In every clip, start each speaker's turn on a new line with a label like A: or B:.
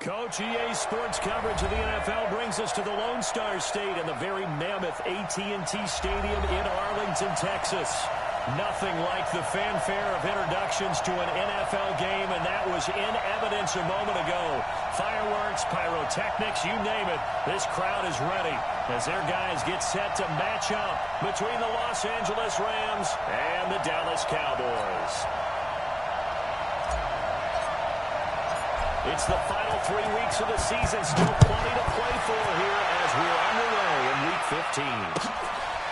A: Coach, EA Sports coverage of the NFL brings us to the Lone Star State and the very mammoth AT&T Stadium in Arlington, Texas. Nothing like the fanfare of introductions to an NFL game, and that was in evidence a moment ago. Fireworks, pyrotechnics, you name it. This crowd is ready as their guys get set to match up between the Los Angeles Rams and the Dallas Cowboys. It's the final 3 weeks of the season. Still plenty to play for here as we're underway in Week 15.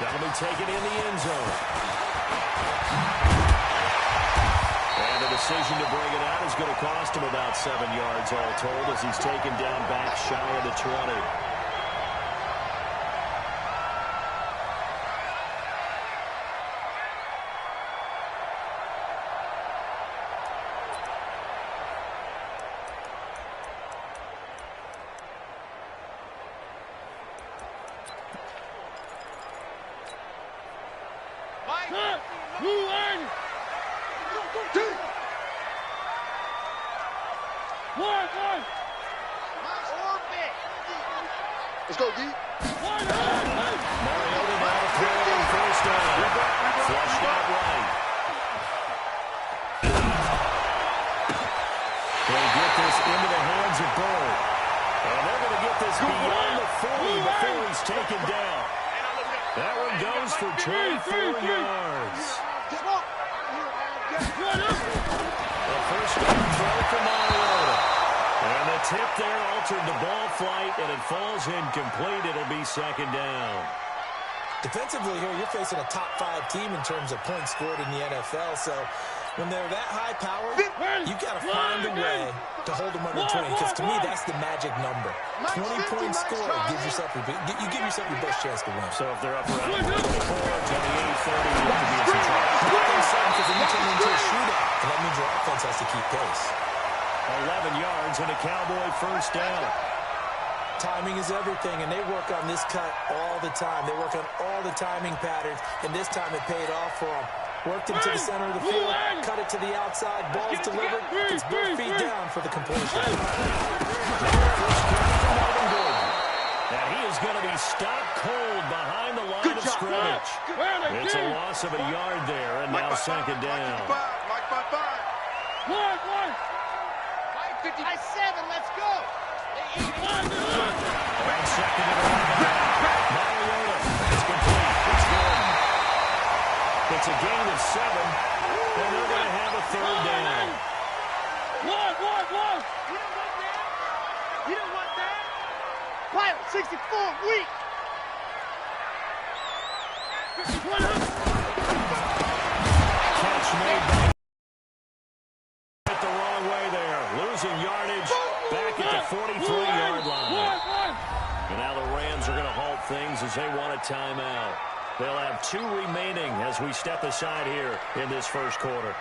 A: That'll be taken in the end zone. And the decision to bring it out is going to cost him about 7 yards all told as he's taken down back shy of the 20.
B: Let's go, D.
A: Mariota now throwing first down. Flushed out right. They get this into the hands of Bird. And they're going to get this beyond the 40 before he's taken down. That one goes for 24 yards. A first down throw for Mariota. And the tip there altered the ball flight, and it falls incomplete. It'll be second down.
C: Defensively here, you're facing a top-5 team in terms of points scored in the NFL, so when they're that high-powered, you've got to find a way to hold them under 20, because to me, that's the magic number. 20 points scored, you give yourself your best chance to win.
A: So if they're up around 24, 28, 30, you have to be in some trouble.
C: Because then you turn into a shootout, and that means your offense has to keep pace.
A: 11 yards and a Cowboy first down.
C: Timing is everything, and they work on this cut all the time. They work on all the timing patterns, and this time it paid off for them. Worked him to the center of the field, cut it to the outside, ball's delivered, gets both feet down for the completion.
A: And he is going to be stopped cold behind the line of scrimmage. It's a loss of a yard there, and now second down.
B: I 7, let's go.
A: On second and 11. Mariota, it's complete. It's good. It's a gain of 7, and they're going to have a third down.
B: One. You don't want that? Pilot 64, weak.
A: Catch made by the wrong way there. Losing yardage back at the 43-yard line. And now the Rams are going to halt things as they want a timeout. They'll have 2 remaining as we step aside here in this first quarter.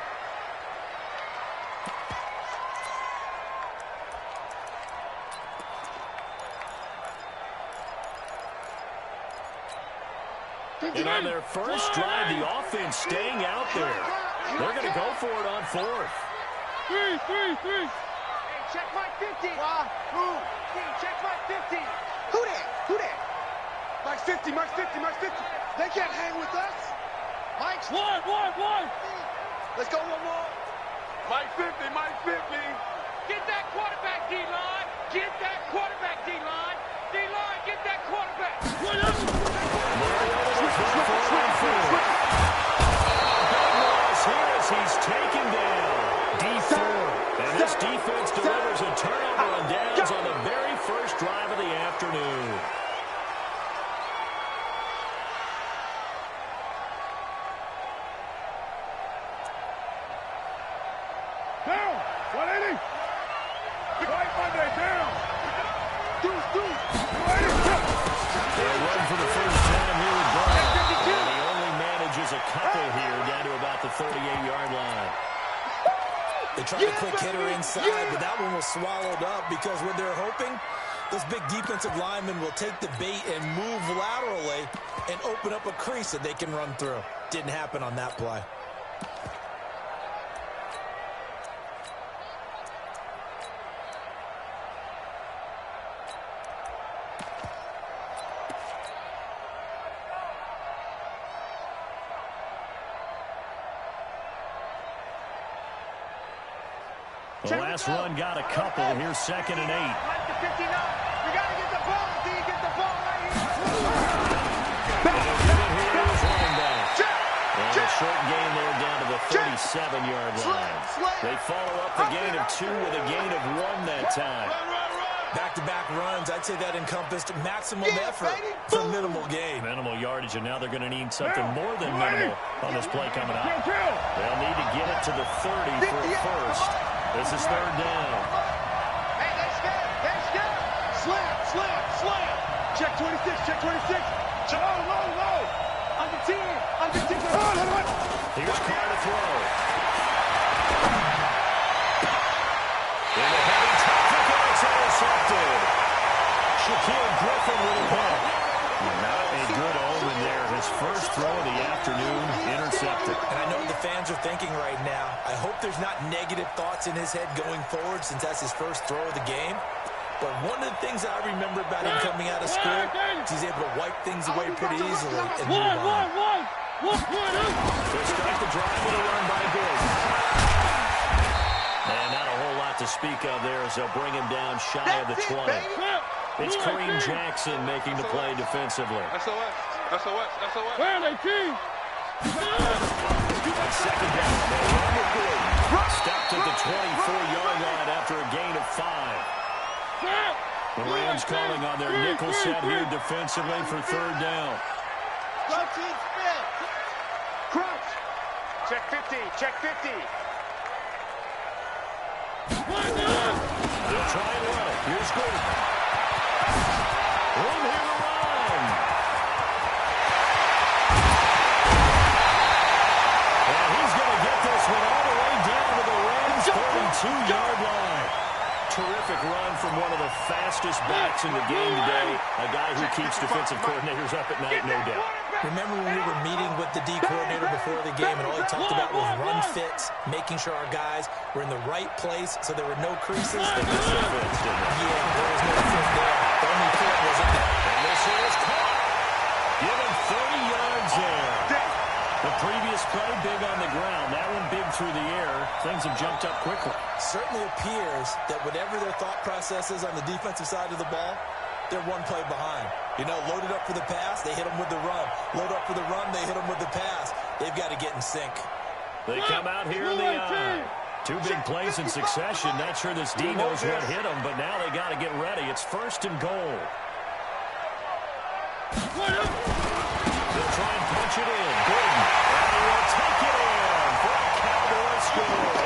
A: And on their first drive, the offense staying out there. They're going to go for it on 4th.
B: Hey, check my 50. Who? Check my 50. Who that? Mike's 50. They can't hang with us. Mike's one. Let's go one more. Mike 50. Get that quarterback, D-line. Get that quarterback, D-line. D-line, get that quarterback.
A: Here as he's taken down. D4. And this defense delivers a turnover on downs on the very first drive of the afternoon.
B: Down. 180. Right Monday, down. Deuce.
A: They'll run for the first time here with Brown. And he only manages a couple here down to about the 38-yard line.
C: They tried a quick hitter inside, but that one was swallowed up because what they're hoping, those big defensive linemen will take the bait and move laterally and open up a crease that they can run through. Didn't happen on that play.
A: The last run got a couple. Here's 2nd and 8.
B: We got to get the ball. Do you get the ball right here?
A: And a short gain there down to the 37-yard line. They follow up the gain of 2 with a gain of 1 that time.
C: Back-to-back runs, I'd say that encompassed maximum effort for minimal gain.
A: Minimal yardage, and now they're going to need something more than minimal on this play coming up. They'll need to get it to the 30 for a first. This is 3rd down.
B: Hey, they scared. Slam. Check 26. Low. Under 10.
A: Here's Carr to throw. In the heavy traffic, and it's intercepted. Shaquille Griffin with a pick. Not a good omen there. His first throw of the afternoon intercepted.
C: And I know what the fans are thinking right now. I hope there's not negative thoughts in his head going forward since that's his first throw of the game. But one of the things that I remember about him coming out of school is he's able to wipe things away pretty easily and move on.
A: They start the drive with a run by Gordon. And not a whole lot to speak of there as they'll bring him down shy of the 20. It's Kareem Jackson making the play defensively.
B: SOS. Where are they, team?
A: Second down. They run with Gordon. Stopped at the 24-yard line after a gain of 5. The Rams calling on their nickel set here defensively for 3rd down.
B: Crunch. Check 50.
A: They'll try and run it. Here's Gordon. Room here to run. And he's going to get this one all the way down to the Rams' 32-yard line. Terrific run from one of the fastest backs in the game today. A guy who keeps defensive coordinators up at night, no doubt.
C: Remember when we were meeting with the D coordinator before the game and all he talked about was run fits, making sure our guys were in the right place so there were no creases?
A: They missed their fits, didn't they?
C: Yeah, there was no fit there. The only fit was in there.
A: And this is caught. Give him 30 yards there. The previous play, big on the ground. That one big through the air. Things have jumped up quickly.
C: Certainly appears that whatever their thought process is on the defensive side of the ball, they're one play behind. You know, loaded up for the pass, they hit them with the run. Load up for the run, they hit them with the pass. They've got to get in sync.
A: They come out here in the eye. 2 big plays in succession. Not sure this D knows what hit them, but now they got to get ready. It's 1st and goal. They'll try and punch it in. Gordon. And he will take it in for a Cowboy score.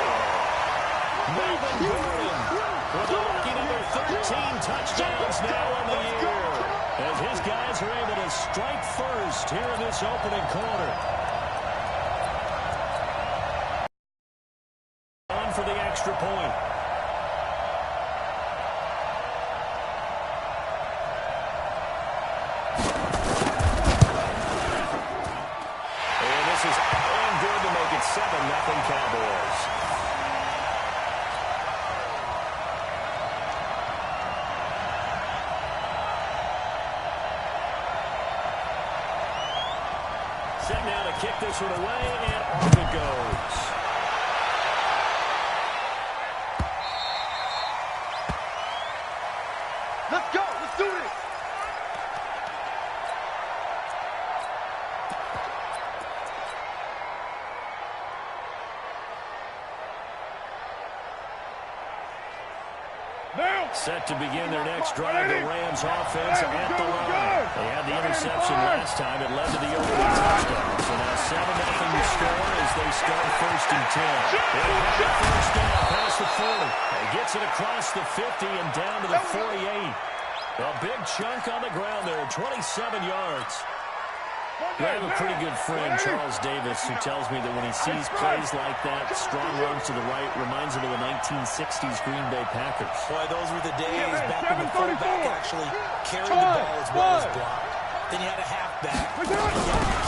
A: Melvin Gordon with a lucky number 13 touchdowns now on the year. As his guys are able to strike first here in this opening quarter. On for the extra point. And this is on good to make it 7-0 Cowboys. Set now to kick this one away, and off it goes.
B: Let's go. Let's do this.
A: Set to begin their next drive, the Rams offense at the line. They had the interception last time. It led to the opening touchdown. So now 7-0 to score as they start 1st and 10. They have it 1st down past the 40. He gets it across the 50 and down to the 48. A big chunk on the ground there, 27 yards. I have a pretty good friend, Charles Davis, who tells me that when he sees plays like that, strong runs to the right, reminds him of the 1960s Green Bay Packers.
C: Boy, those were the days back when the fullback actually carried the ball as well as blocked. Then you had a halfback. You had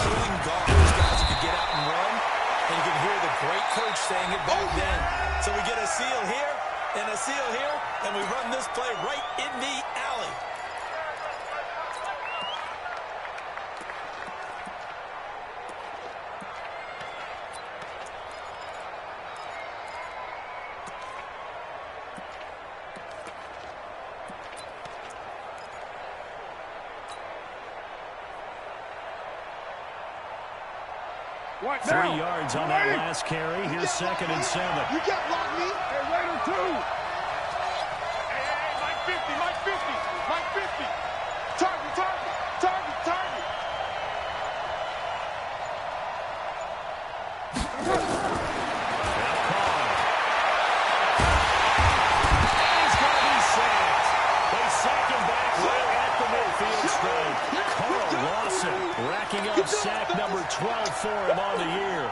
C: killing guards, guys who could get out and run. And you could hear the great coach saying it back then. So we get a seal here and a seal here, and we run this play right in the alley.
B: What
A: 3
B: now?
A: yards on that last carry. Here's 2nd and 7.
B: You can't block me. Hey, Raider 2. Hey, Mike 50, Mike 50, Mike 50. Target, target, target, target.
A: He's going to be sacked. They sack him back right at the midfield stripe. Carl Lawson racking up sack number 12 for him on the year.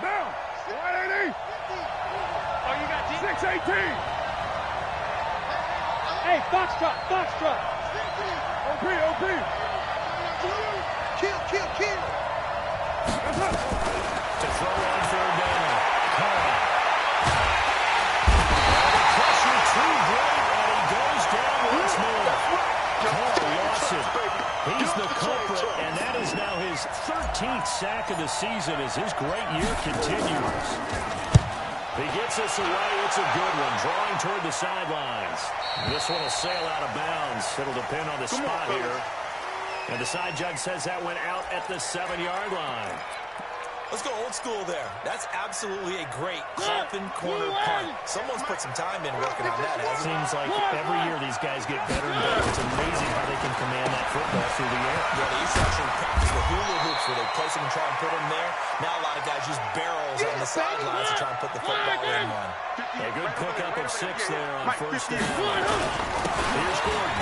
B: Down. 180. Oh, you got 618. Hey, Foxtrot, Foxtrot. OP, OP. Kill, kill, kill.
A: To throw on 3rd down. Carl. Pressure too great, and he goes down once more. Carl Lawson, he's the culprit, and that is now his 13th sack of the season as his great year continues. He gets us away. It's a good one, drawing toward the sidelines. This one will sail out of bounds. It'll depend on the spot here. And the side judge says that went out at the 7-yard line.
C: Let's go old school there. That's absolutely a great coffin corner punt. Someone's put some time in working on that, hasn't it?
A: Seems like every year these guys get better and better. It's amazing how they can command that football through the air.
C: Yeah, they used to actually practice the hula hoops where they place them and try and put them there. Now a lot of guys use barrels on the sidelines to try and put the football in one.
A: A good pickup of 6 there on 1st down. Here's Gordon.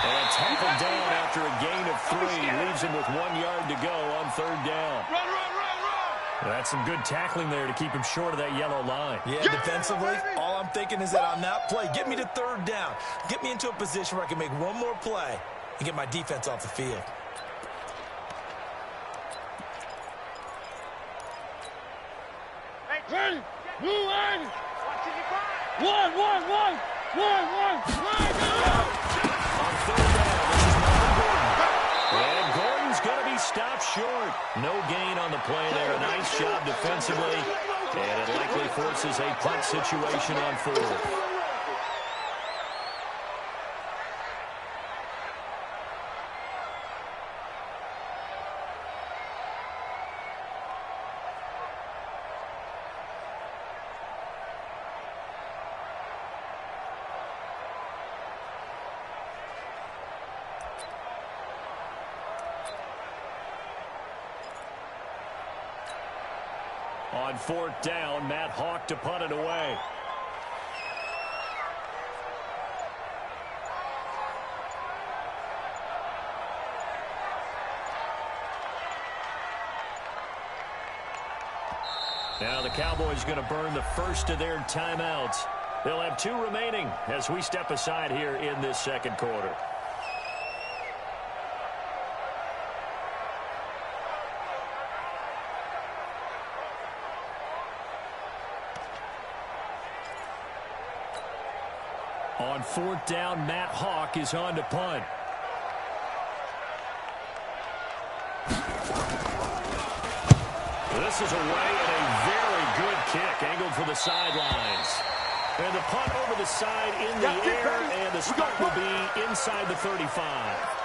A: And tackled down after a gain of 3. Leaves him with 1 yard to go on 3rd down.
B: Run, run, run, run.
A: That's some good tackling there to keep him short of that yellow line.
C: Yeah, defensively, all I'm thinking is that on that play, get me to 3rd down. Get me into a position where I can make one more play and get my defense off the field.
B: Ready? Move on. 1, 1, 1. 1, 1.
A: On 3rd down, this is Melvin Gordon. And Gordon's going to be stopped short. No gain on the play there. Nice job defensively. And it likely forces a punt situation on 4th. On 4th down, Matt Hawk to punt it away. Now the Cowboys going to burn the first of their timeouts. They'll have 2 remaining as we step aside here in this 2nd quarter. On 4th down, Matt Hawk is on to punt. This is away and a very good kick, angled for the sidelines. And the punt over the side in the air, and the spot will be inside the 35.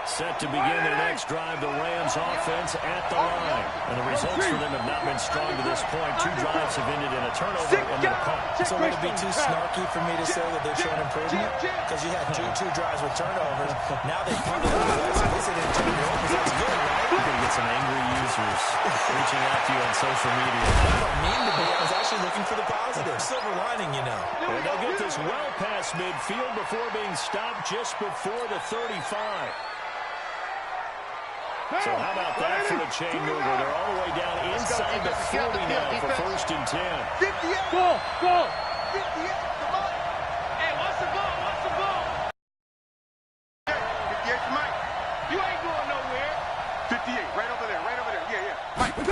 A: Set to begin their next drive, the Rams offense at the line. And the results for them have not been strong to this point. 2 drives have ended in a turnover and then a punt.
C: So would it be too snarky for me to say that they're showing improvement? Because you had two drives with turnovers. Now they punted it away, so this didn't turn it over. That's good, right?
A: You're going to get some angry users reaching out to you on social media.
C: I don't mean to be. I was actually looking for the positive. Silver lining, you know.
A: And they'll get this well past midfield before being stopped just before the 35. So how about that for the chain mover? They're all the way down inside the 40 now for 1st and 10.
B: 58. Go, go. 58. Come on. Hey, what's the ball? What's the ball? 58 for Mike. You ain't going nowhere. 58. Right over there. Right over there. Yeah, yeah. Mike.
A: From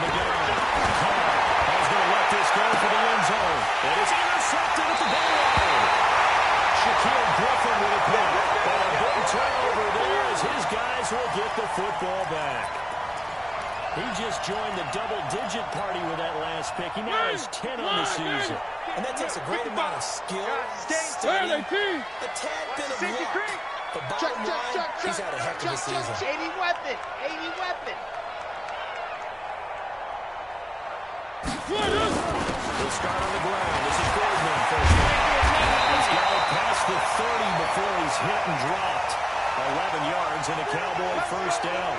A: the gun. Carr's going to let this go for the end zone. And it's intercepted at the goal line. Shaquille Cowboys will get the football back. He just joined the double-digit party with that last pick. He now has 10 on the season.
C: And that takes a great amount of skill, study, a tad bit of luck. But bottom line, he's had a heck of a season.
B: 80 weapon. 80 weapon.
A: He'll start on the ground. This is Gordon first. He's got it past the 30 before he's hit and dropped. 11 yards and a Cowboy first down.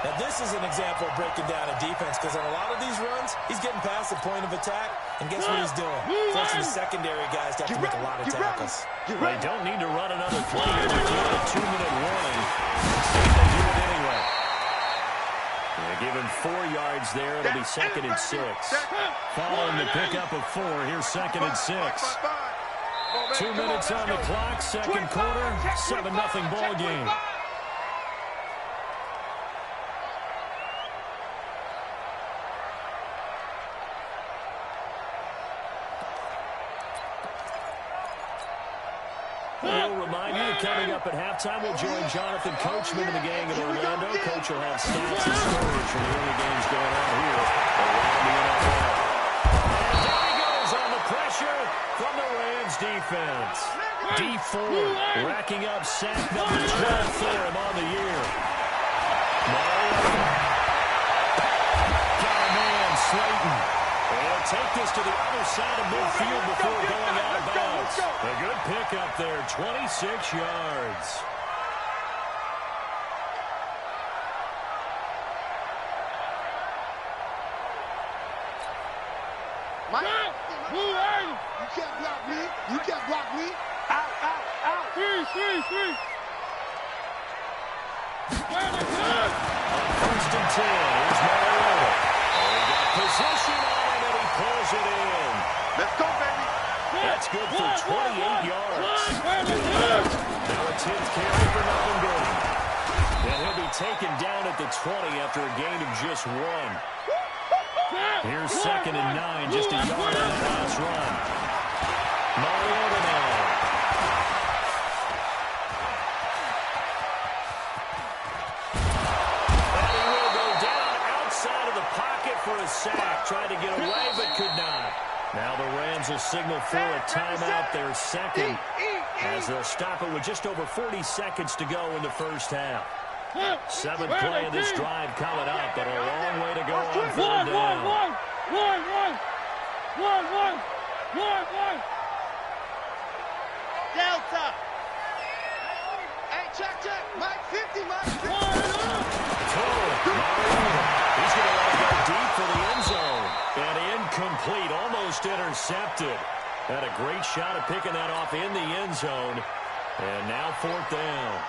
C: Now, this is an example of breaking down a defense because on a lot of these runs, he's getting past the point of attack, and guess what he's doing? Forcing the secondary guys to have to make a lot of tackles.
A: They don't need to run another play here. They're given a 2-minute warning. They do it anyway. They give him 4 yards there. It'll be 2nd and 6. Following the pickup of 4, here's 2nd and 6. 2 minutes on the clock, second quarter, 7-0 ball game. We'll remind you that coming up at halftime, we'll join Jonathan Coachman and the gang in Orlando. Coach will have stats and stories from the early games going on here around the NFL. And there he goes on the pressure from the Rams defense. D4 racking up sack number 12 for him on the year. Got a man, Slayton. They'll take this to the other side of midfield before going out of bounds. A good pickup there, 26 yards.
B: You can't block me. You can't block me. Out, out, out. Three.
A: First and 10. Here's Mariota. They got position on him, and he pulls it in.
B: Let's go, baby.
A: That's good for 28 yards. Now a 10th carry for Melvin Gordon. And he'll be taken down at the 20 after a gain of just 1. Here's 2nd and 9, just a yard on the last run. Mariota now. And he will go down outside of the pocket for a sack. Tried to get away, but could not. Now the Rams will signal for a timeout, their second, as they'll stop it with just over 40 seconds to go in the first half. 7th play of this drive coming up, but a long way to go on 4th down.
B: Delta. Hey, check. Mike 50, Mike 50.
A: He's going to let it go deep for the end zone. And incomplete, almost intercepted. Had a great shot at picking that off in the end zone. And now 4th down.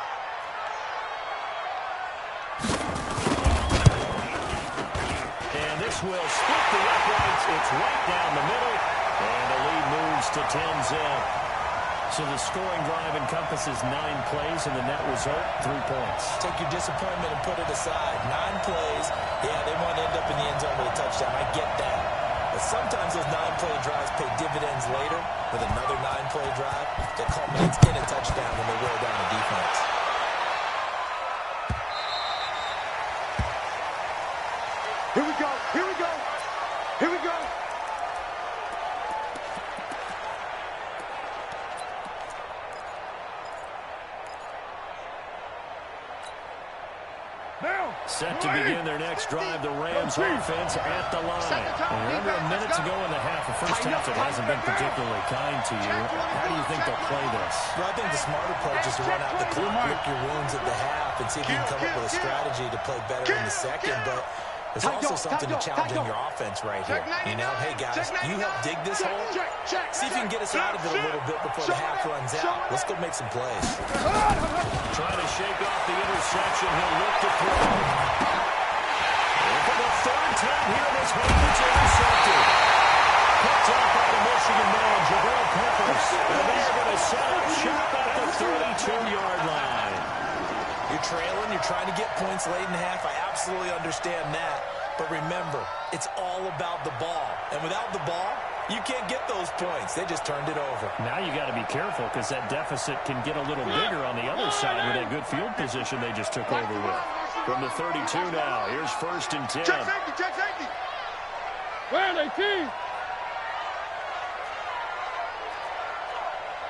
A: And this will split the uprights. It's right down the middle. And the lead moves to 10-zip. So the scoring drive encompasses 9 plays, and the net result, 3 points.
C: Take your disappointment and put it aside. 9 plays. Yeah, they want to end up in the end zone with a touchdown. I get that. But sometimes those 9-play drives pay dividends later with another 9-play drive that culminates in a touchdown when they wear down a defense.
B: Here we go.
A: Set to begin their next drive, the Rams offense at the line. And under a minute to go in the half. The first half that hasn't been particularly kind to you. How do you think they'll play this?
C: Well, I think the smart approach is to run out the clock, lick your wounds at the half, and see if you can come up with a strategy to play better in the second. But there's also something to challenge in your offense right here. You know, hey, guys, you help dig this hole. See if you can get us out of it a little bit before the half runs out. Let's go make some plays.
A: Trying to shake off the interception. He'll look to throw. And for the 3rd time here in this game, it's intercepted. Picked up by the Michigan man, Jabril Peppers. And they're going to set up shop at the 32-yard line.
C: You're trailing. You're trying to get points late in the half. I absolutely understand that. But remember, it's all about the ball. And without the ball, You can't get those points. They just turned it over.
A: Now you got to be careful because that deficit can get a little bigger on the other side with that good field position they just took over with. From the 32 now, here's 1st and 10.
B: Check safety, check safety.
D: Where are they, team?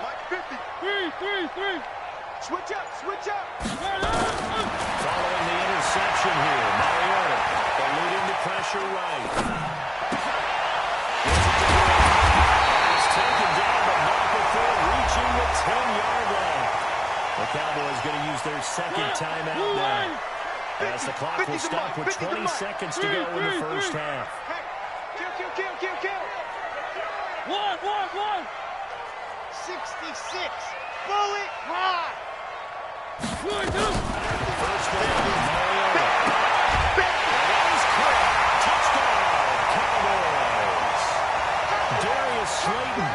B: Mike 50.
D: Three.
B: Switch up, switch up.
A: Following the interception here, Mariota eluding the pressure right. He's taken down, but not before reaching the 10-yard line. The Cowboys going to use their second timeout now, as the clock will stop with 20 seconds to go in the first half.
B: Kill.
D: One.
B: 66. Bullet high.
A: First down, Mariota. That is caught. Touchdown, Cowboys. Darius Slayton,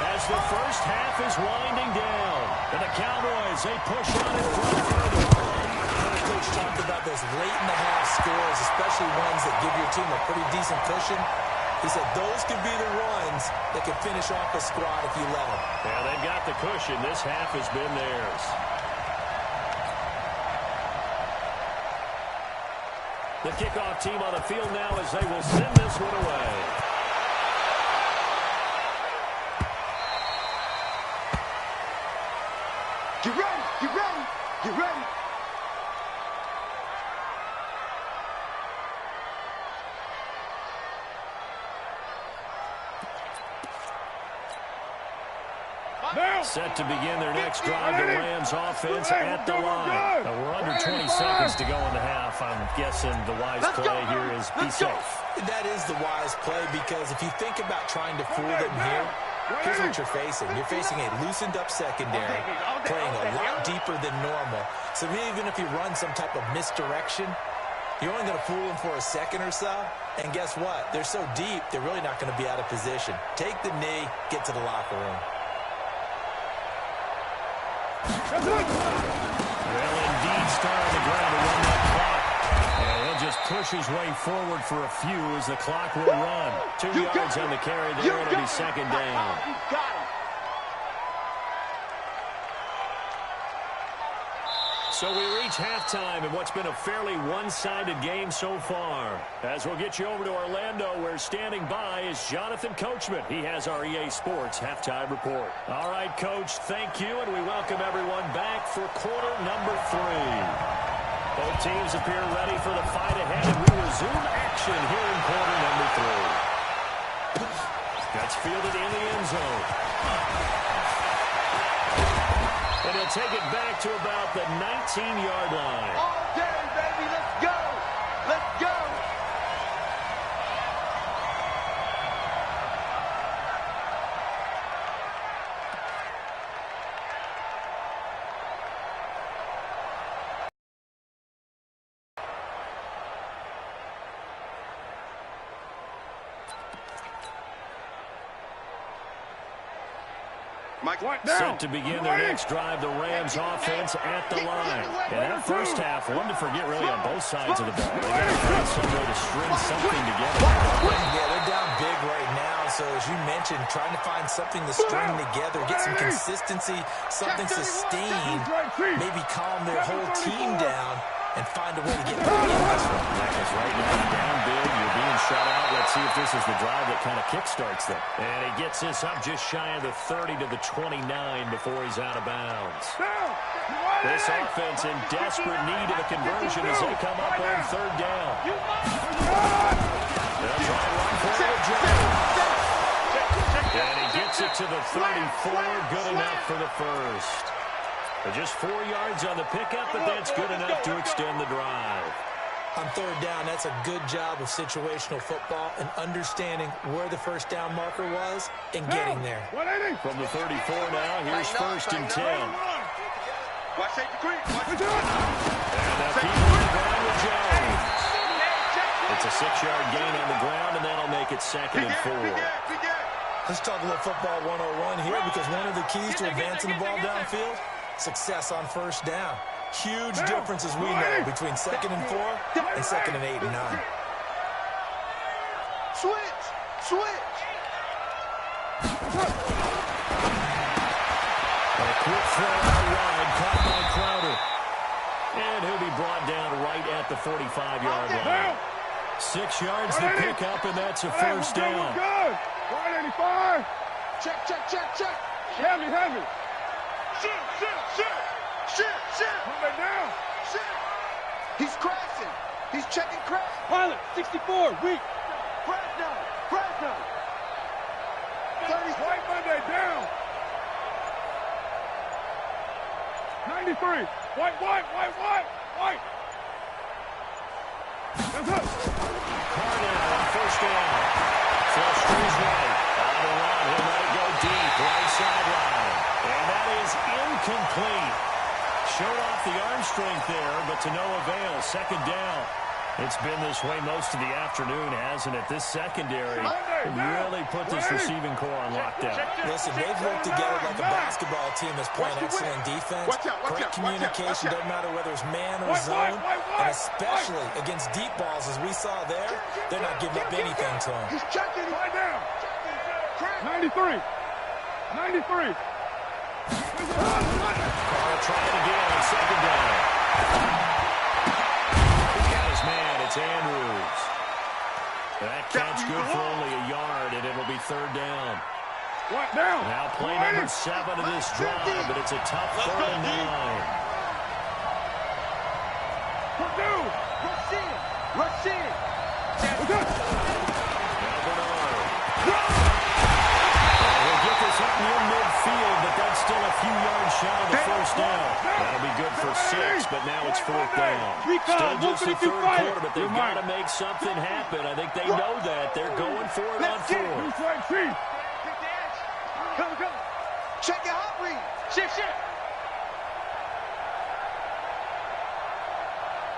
A: as the first half is winding down. And the Cowboys, they push on in front further.
C: The coach talked about those late in the half scores, especially ones that give your team a pretty decent cushion. He said those could be the ones that could finish off a squad if you let them.
A: Yeah, they've got the cushion. This half has been theirs. The kickoff team on the field now as they will send this one away.
B: Get ready.
A: Set to begin their next drive, the Rams offense at the line. Now we're under 20 seconds to go in the half. I'm guessing the wise play here is be safe.
C: That is the wise play, because if you think about trying to fool them here, here's what you're facing. You're facing a loosened-up secondary, playing a lot deeper than normal. So even if you run some type of misdirection, you're only going to fool them for a second or so. And guess what? They're so deep, they're really not going to be out of position. Take the knee, get to the locker room.
A: Well, indeed, start on the ground to run that clock. And he'll just push his way forward for a few as the clock will run. 2 yards on the carry there, it'll be second down.
B: You got him.
A: So we reach halftime in what's been a fairly one-sided game so far. As we'll get you over to Orlando, where standing by is Jonathan Coachman. He has our EA Sports halftime report. All right, Coach, thank you, and we welcome everyone back for quarter number 3. Both teams appear ready for the fight ahead, and we resume action here in quarter number 3. Gets fielded in the end zone. And he'll take it back to about the 19-yard line.
B: All day, baby. Let's go. Let's go.
A: Set to begin their next drive, the Rams offense at the line. And that first half, one to forget really on both sides of the ball. They got to find some way to string something together.
C: Yeah, they're down big right now. So as you mentioned, trying to find something to string together, get some consistency, something sustained, maybe calm their whole team down and find a way to get back in this one.
A: Because right now, down big, you're being shut out. Let's see if this is the drive that kind of kickstarts them. And he gets this up just shy of the 30 to the 29 before he's out of bounds. This offense in desperate need of a conversion as they come up on third down. They'll try to run for it, Jones. And he gets it to the 34, good enough for the first. But just 4 yards on the pickup, but that's good enough to extend the drive.
C: On third down, that's a good job of situational football and understanding where the first down marker was and getting there.
A: From the 34 now, here's 1st and 10.
B: Watch safety quick.
A: And now people on the ground with Jones. It's a 6-yard gain on the ground, and that'll make it 2nd and 4.
C: Let's talk a little football 101 here, because one of the keys to advancing the ball downfield, success on first down. Huge difference, as we know, between 2nd and 4 and 2nd and 8 and 9.
B: Switch.
A: A quick throw out wide, caught by Crowder. And he'll be brought down right at the 45-yard line. 6 yards to pick up, and that's a first down.
D: Good. 185.
B: Check.
D: Heavy.
B: Shit.
D: Put it down.
B: Shit. He's crashing. He's checking crash.
D: Pilot, 64, weak.
B: Crash now. 30.
D: White Monday, down. 93. White. That's it.
A: Carnell on first down. Flush to his right. On the run, he'll let it go deep. Right sideline. And that is incomplete. Showed off the arm strength there, but to no avail. Second down. It's been this way most of the afternoon, hasn't it? This secondary really put this receiving core on lockdown.
C: Listen, they've worked together like a basketball team that's playing excellent defense. Great communication, doesn't matter whether it's man or zone, and especially against deep balls, as we saw there, they're not giving up anything to them.
B: He's checking.
D: Right down. 93.
A: Carr trying again on second down. Man, it's Andrews. That catch good for only a yard, and it'll be third down.
D: What down?
A: Now play number 7 of this drive, but it's a tough 3rd and 9.
B: Rush in.
A: He'll get this up near midfield, but that's still a few yards shy of the first down. That'll be good for 6, but now it's 4th down. Still just the 3rd quarter, but they've got to make something happen. I think they know that. They're going for it on 4th.
B: Come. Check your hot read. Shit.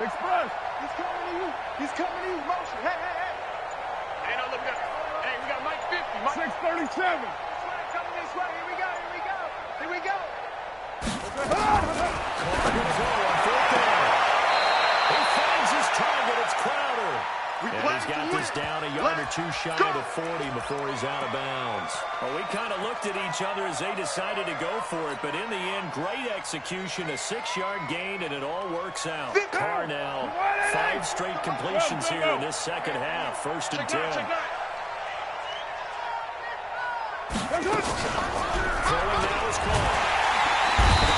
D: Express.
B: He's coming to you. Motion. Hey. Hey, no, look at that. Hey, we got Mike 50.
D: 637.
B: Coming this way. Here we go.
A: Carr going to go on 4th down. He finds his target. It's Crowder. And he's got this down a yard or 2 shy of the 40 before he's out of bounds. Well, we kind of looked at each other as they decided to go for it, but in the end, great execution, a 6-yard gain, and it all works out. Carr now, 5 straight completions here in this second half. 1st and 10. Throwing now is called.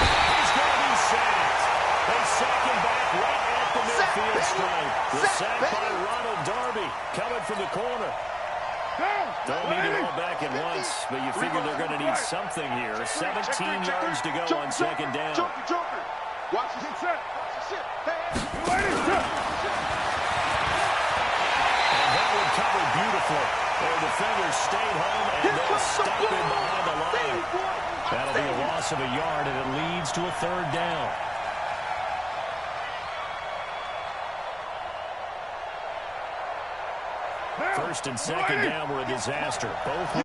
A: He's going to be sacked. They sack him back right at the midfield stripe. The sack by Ronald Darby coming from the corner. Don't need it all back at once, but you figure they're going to need something here. 17 yards to go on 2nd down.
B: Watch his shit.
A: And that one covered beautifully. Their defenders stayed home and they'll stop him behind the line. That'll be a loss of a yard, and it leads to a 3rd down. First and second down were a disaster. Both